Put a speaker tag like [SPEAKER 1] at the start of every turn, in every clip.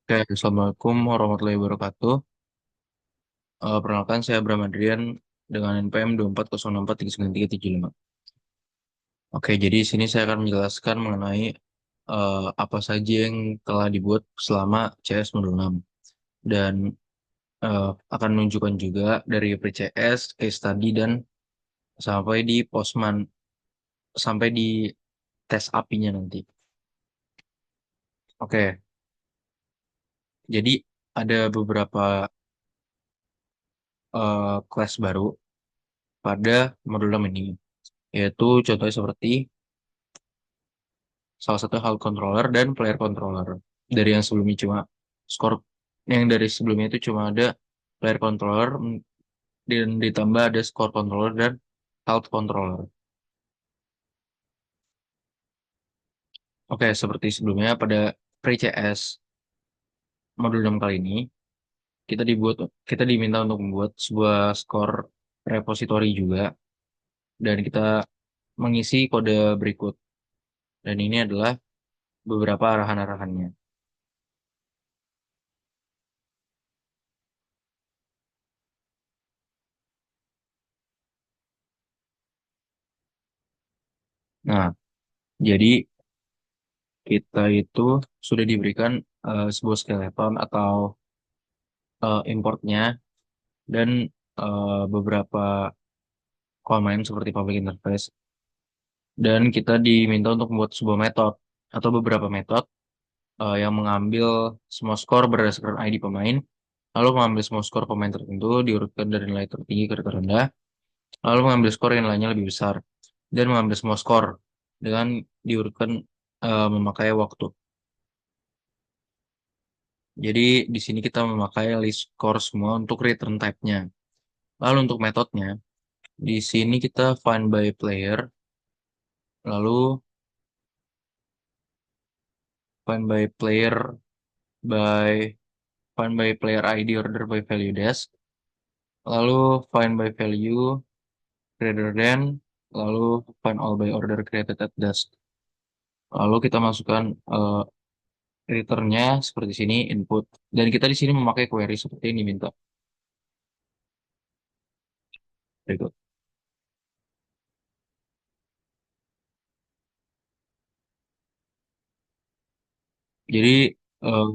[SPEAKER 1] Oke, Assalamualaikum warahmatullahi wabarakatuh. Perkenalkan saya Abraham Adrian dengan NPM 2406439375. Oke, jadi di sini saya akan menjelaskan mengenai apa saja yang telah dibuat selama CS Modul 6 dan akan menunjukkan juga dari pre-CS, case study dan sampai di Postman sampai di tes apinya nanti. Oke, jadi ada beberapa kelas baru pada Modul 6 ini, yaitu contohnya seperti salah satu hal controller dan player controller. Dari yang sebelumnya cuma skor yang dari sebelumnya itu cuma ada player controller dan ditambah ada score controller dan health controller. Oke, seperti sebelumnya pada pre-CS modul 6 kali ini kita diminta untuk membuat sebuah skor repository juga dan kita mengisi kode berikut dan ini adalah beberapa arahan-arahannya. Nah, jadi kita itu sudah diberikan sebuah skeleton atau importnya dan beberapa command seperti public interface dan kita diminta untuk membuat sebuah metode atau beberapa metode yang mengambil semua skor berdasarkan ID pemain lalu mengambil semua skor pemain tertentu diurutkan dari nilai tertinggi ke terendah lalu mengambil skor yang lainnya lebih besar dan mengambil semua skor dengan diurutkan memakai waktu. Jadi di sini kita memakai list score semua untuk return type-nya. Lalu untuk metodenya, di sini kita find by player, lalu find by player by find by player ID order by value desk, lalu find by value greater than, lalu find all by order created at desk. Lalu kita masukkan returnnya seperti sini input dan kita di sini memakai query seperti ini minta berikut. Jadi eh,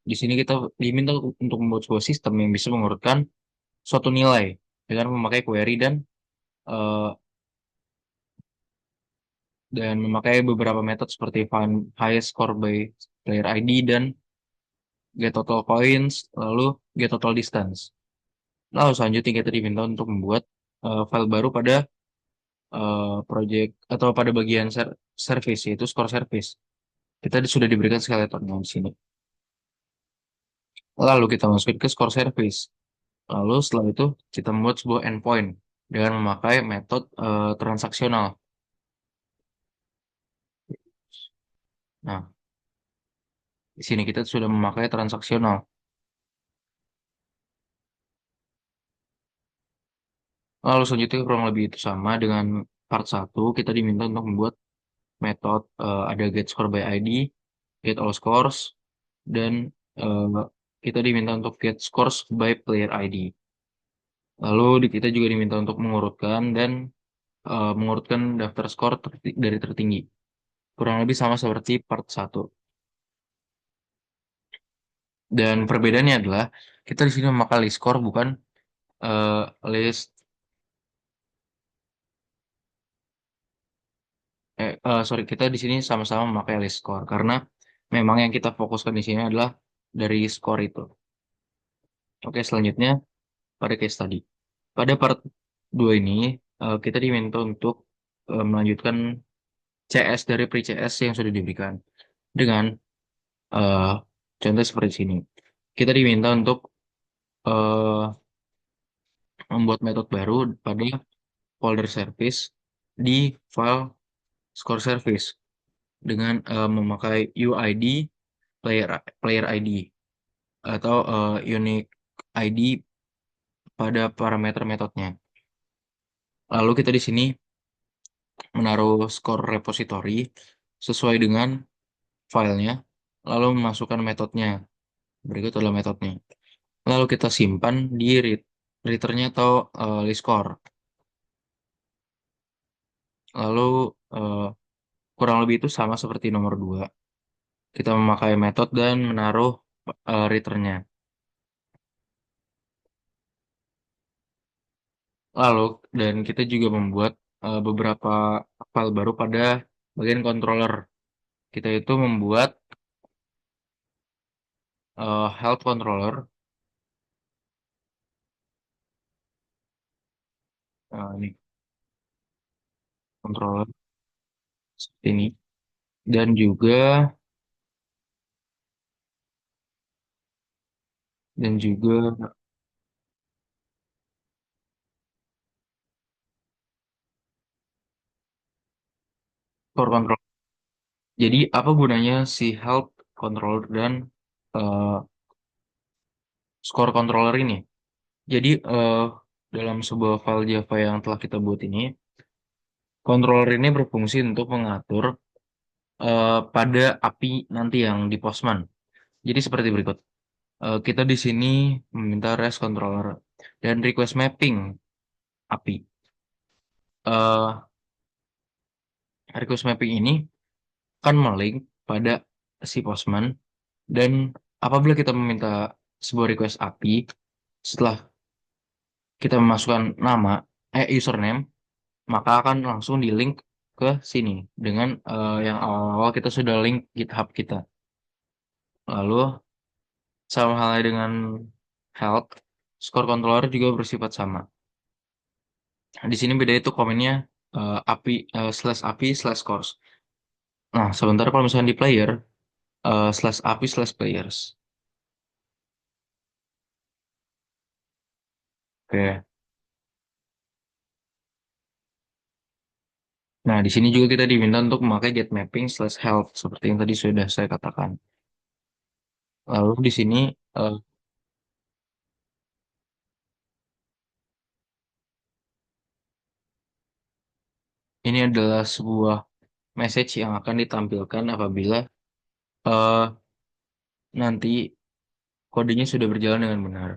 [SPEAKER 1] di sini kita diminta untuk membuat sebuah sistem yang bisa mengurutkan suatu nilai dengan memakai query eh, dan memakai beberapa metode seperti find highest score by player ID dan get total coins lalu get total distance. Lalu selanjutnya kita diminta untuk membuat file baru pada project atau pada bagian service yaitu score service. Kita sudah diberikan skeletonnya di sini. Lalu kita masukin ke score service. Lalu setelah itu kita membuat sebuah endpoint dengan memakai metode transaksional. Nah, di sini kita sudah memakai transaksional. Lalu selanjutnya kurang lebih itu sama dengan part satu kita diminta untuk membuat metode ada get score by ID, get all scores, dan eh, kita diminta untuk get scores by player ID. Lalu kita juga diminta untuk mengurutkan dan mengurutkan daftar skor dari tertinggi. Kurang lebih sama seperti part satu. Dan perbedaannya adalah kita di sini memakai list score bukan eh, list sorry kita di sini sama-sama memakai list score karena memang yang kita fokuskan di sini adalah dari skor itu. Oke, selanjutnya pada case study. Pada part 2 ini kita diminta untuk melanjutkan CS dari pre-CS yang sudah diberikan dengan eh, contoh seperti sini. Kita diminta untuk eh, membuat metode baru pada folder service di file score service dengan memakai UID player player ID atau unique ID pada parameter metodenya. Lalu kita di sini menaruh skor repository sesuai dengan filenya, lalu memasukkan metodenya. Berikut adalah metodenya. Lalu kita simpan di returnnya atau list score. Lalu eh, kurang lebih itu sama seperti nomor 2. Kita memakai metode dan menaruh returnnya. Lalu dan kita juga membuat beberapa file baru pada bagian controller. Kita itu membuat health controller. Ini controller seperti ini. Dan juga core controller. Jadi apa gunanya si health controller dan eh, score controller ini? Jadi dalam sebuah file Java yang telah kita buat ini, controller ini berfungsi untuk mengatur pada API nanti yang di Postman. Jadi seperti berikut. Kita di sini meminta REST controller dan request mapping API. Eh, Request mapping ini akan melink pada si Postman dan apabila kita meminta sebuah request API, setelah kita memasukkan username, maka akan langsung di link ke sini dengan yang awal-awal kita sudah link GitHub kita. Lalu sama halnya dengan health, score controller juga bersifat sama. Di sini beda itu komennya API slash API slash scores. Nah, sebentar kalau misalnya di player slash API slash players. Oke. Nah, di sini juga kita diminta untuk memakai get mapping slash health seperti yang tadi sudah saya katakan. Lalu di sini eh, ini adalah sebuah message yang akan ditampilkan apabila eh, nanti kodenya sudah berjalan dengan benar.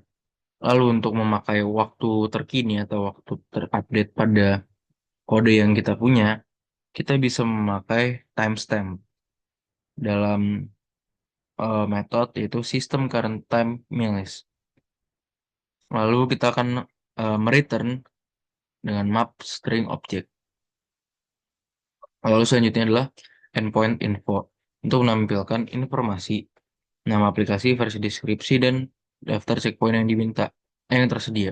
[SPEAKER 1] Lalu untuk memakai waktu terkini atau waktu terupdate pada kode yang kita punya, kita bisa memakai timestamp dalam metode yaitu system current time minus. Lalu kita akan mereturn dengan map string object. Lalu selanjutnya adalah endpoint info untuk menampilkan informasi nama aplikasi, versi deskripsi, dan daftar checkpoint yang diminta, yang tersedia.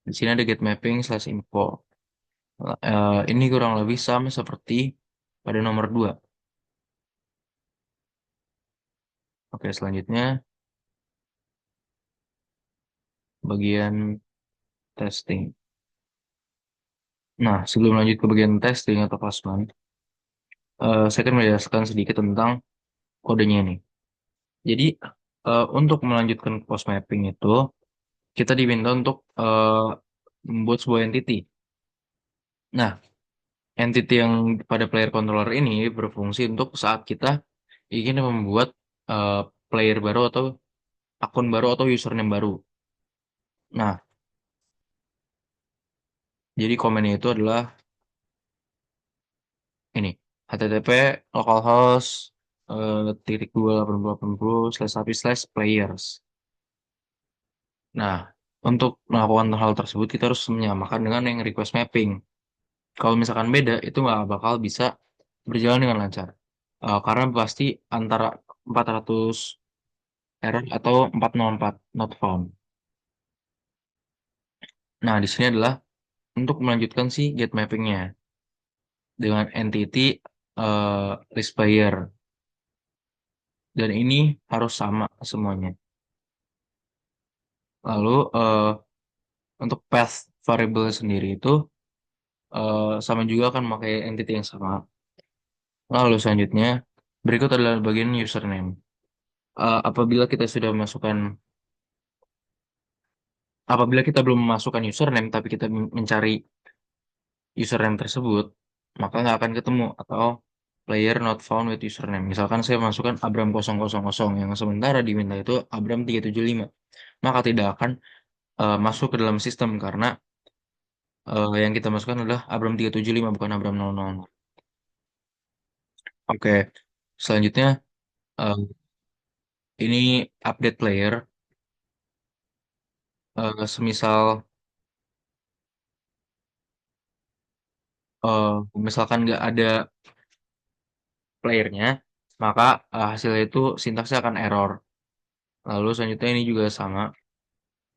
[SPEAKER 1] Di sini ada get mapping slash info. Ini kurang lebih sama seperti pada nomor 2. Oke, selanjutnya bagian testing. Nah, sebelum lanjut ke bagian testing atau Plasma, saya akan menjelaskan sedikit tentang kodenya ini. Jadi, untuk melanjutkan post mapping itu, kita diminta untuk membuat sebuah entity. Nah, entity yang pada player controller ini berfungsi untuk saat kita ingin membuat eh, player baru atau akun baru atau username baru. Nah, jadi komennya itu adalah ini, http localhost titik 2880 slash api slash players. Nah, untuk melakukan hal tersebut kita harus menyamakan dengan yang request mapping. Kalau misalkan beda, itu nggak bakal bisa berjalan dengan lancar. Karena pasti antara 400 error atau 404 not found. Nah, di sini adalah untuk melanjutkan si get mappingnya dengan entity list player. Dan ini harus sama semuanya. Lalu untuk path variable sendiri itu sama juga akan memakai entity yang sama. Lalu selanjutnya, berikut adalah bagian username. Apabila kita sudah memasukkan, apabila kita belum memasukkan username, tapi kita mencari username tersebut, maka nggak akan ketemu atau player not found with username. Misalkan saya masukkan Abram 000 yang sementara diminta itu Abram 375, maka tidak akan masuk ke dalam sistem karena yang kita masukkan adalah Abram 375 bukan Abram 00. Oke, selanjutnya eh, ini update player. Semisal eh, misalkan nggak ada playernya, maka hasilnya itu sintaksnya akan error. Lalu selanjutnya ini juga sama.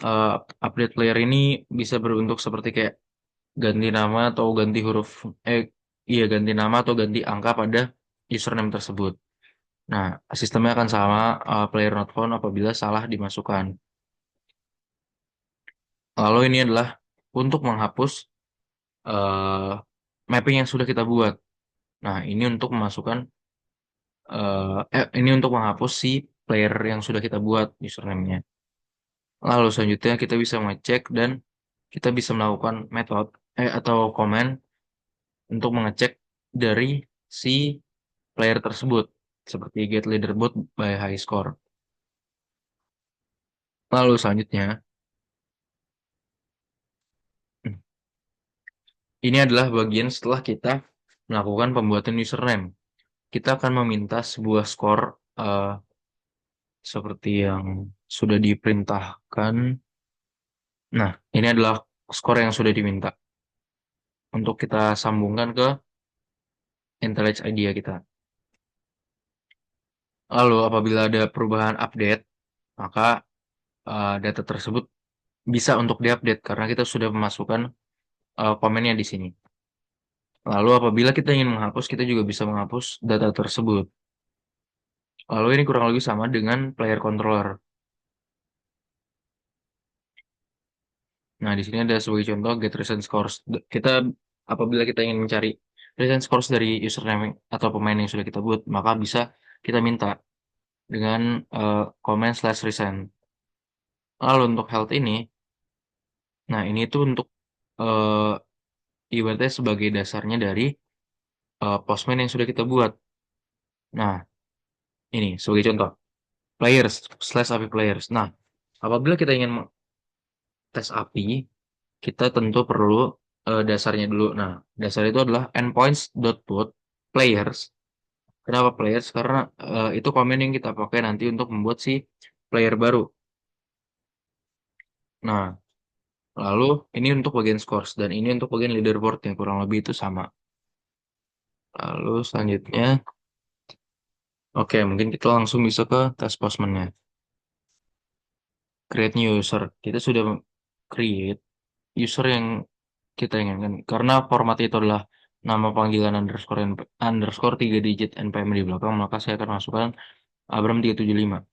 [SPEAKER 1] Eh, Update player ini bisa berbentuk seperti kayak ganti nama atau ganti huruf, eh iya ganti nama atau ganti angka pada username tersebut. Nah, sistemnya akan sama player not found apabila salah dimasukkan. Lalu ini adalah untuk menghapus eh, mapping yang sudah kita buat. Nah, ini untuk memasukkan ini untuk menghapus si player yang sudah kita buat username-nya. Lalu selanjutnya kita bisa mengecek dan kita bisa melakukan metode atau command untuk mengecek dari si player tersebut seperti get leaderboard by high score. Lalu selanjutnya ini adalah bagian setelah kita melakukan pembuatan username. Kita akan meminta sebuah skor eh, seperti yang sudah diperintahkan. Nah, ini adalah skor yang sudah diminta untuk kita sambungkan ke IntelliJ IDEA kita. Lalu apabila ada perubahan update, maka data tersebut bisa untuk diupdate karena kita sudah memasukkan komennya di sini. Lalu apabila kita ingin menghapus, kita juga bisa menghapus data tersebut. Lalu ini kurang lebih sama dengan player controller. Nah, di sini ada sebagai contoh get recent scores. Kita apabila kita ingin mencari recent scores dari username atau pemain yang sudah kita buat, maka bisa kita minta dengan comment slash recent. Lalu untuk health ini, nah ini tuh untuk eh, ibaratnya sebagai dasarnya dari postman yang sudah kita buat. Nah, ini sebagai contoh players slash API players. Nah, apabila kita ingin tes API, kita tentu perlu dasarnya dulu. Nah, dasar itu adalah endpoints.put players. Kenapa players? Karena itu komen yang kita pakai nanti untuk membuat si player baru. Nah, lalu ini untuk bagian scores dan ini untuk bagian leaderboard yang kurang lebih itu sama. Lalu selanjutnya, oke, mungkin kita langsung bisa ke tes postman-nya. Create new user. Kita sudah create user yang kita inginkan. Karena format itu adalah nama panggilan underscore underscore 3 digit NPM di belakang, maka saya akan masukkan Abram 375.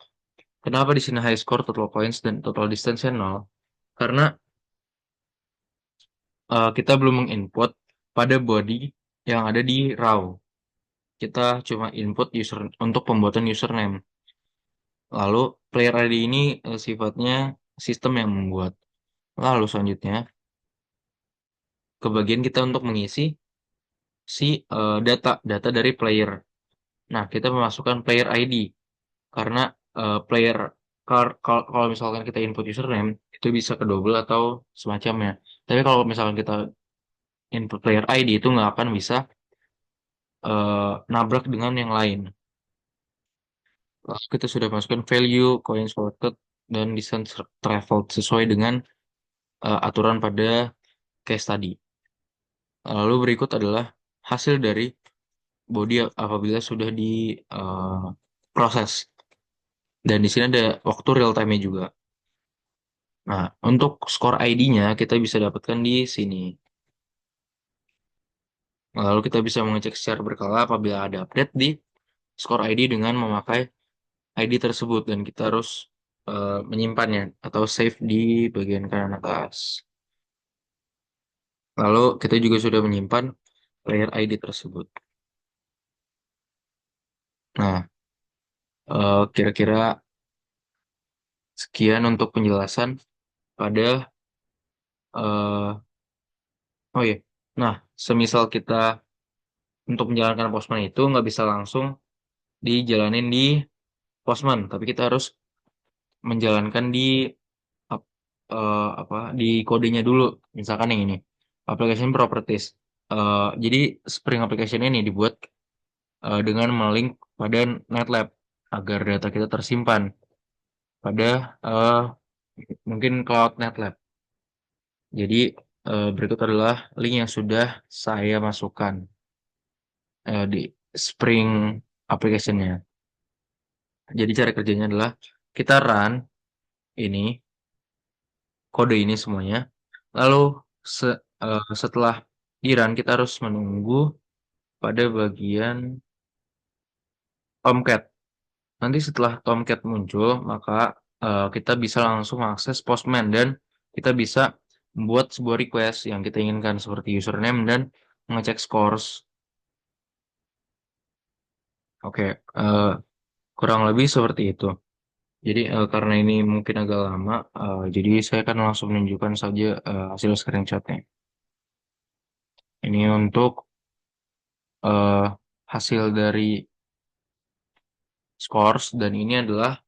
[SPEAKER 1] Kenapa di sini high score, total points, dan total distance 0? Karena kita belum menginput pada body yang ada di raw. Kita cuma input user untuk pembuatan username. Lalu player ID ini sifatnya sistem yang membuat. Lalu selanjutnya ke bagian kita untuk mengisi si data dari player. Nah, kita memasukkan player ID karena player kalau misalkan kita input username itu bisa ke double atau semacamnya. Tapi kalau misalkan kita input player ID itu nggak akan bisa nabrak dengan yang lain. Lalu kita sudah masukkan value, coins collected, dan distance traveled sesuai dengan aturan pada case tadi. Lalu berikut adalah hasil dari body apabila sudah diproses. Dan di sini ada waktu real time-nya juga. Nah, untuk skor ID-nya kita bisa dapatkan di sini. Lalu kita bisa mengecek secara berkala apabila ada update di skor ID dengan memakai ID tersebut dan kita harus menyimpannya atau save di bagian kanan atas. Lalu kita juga sudah menyimpan player ID tersebut. Nah, kira-kira sekian untuk penjelasan pada eh, oh iya. Nah, semisal kita untuk menjalankan Postman itu nggak bisa langsung dijalanin di Postman, tapi kita harus menjalankan di ap- apa di kodenya dulu. Misalkan yang ini, application properties. Jadi Spring Application ini dibuat dengan melink pada NetLab agar data kita tersimpan pada eh, mungkin Cloud NetLab. Jadi berikut adalah link yang sudah saya masukkan di Spring application-nya. Jadi cara kerjanya adalah kita run ini kode ini semuanya. Lalu setelah di run kita harus menunggu pada bagian Tomcat. Nanti setelah Tomcat muncul, maka kita bisa langsung akses Postman dan kita bisa membuat sebuah request yang kita inginkan seperti username dan mengecek scores. Oke, kurang lebih seperti itu. Jadi karena ini mungkin agak lama, jadi saya akan langsung menunjukkan saja hasil screenshotnya. Ini untuk eh, hasil dari scores dan ini adalah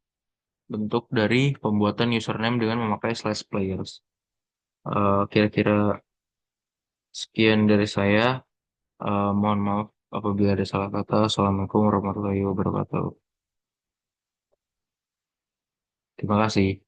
[SPEAKER 1] bentuk dari pembuatan username dengan memakai slash players. Kira-kira sekian dari saya. Mohon maaf apabila ada salah kata. Assalamualaikum warahmatullahi wabarakatuh. Terima kasih.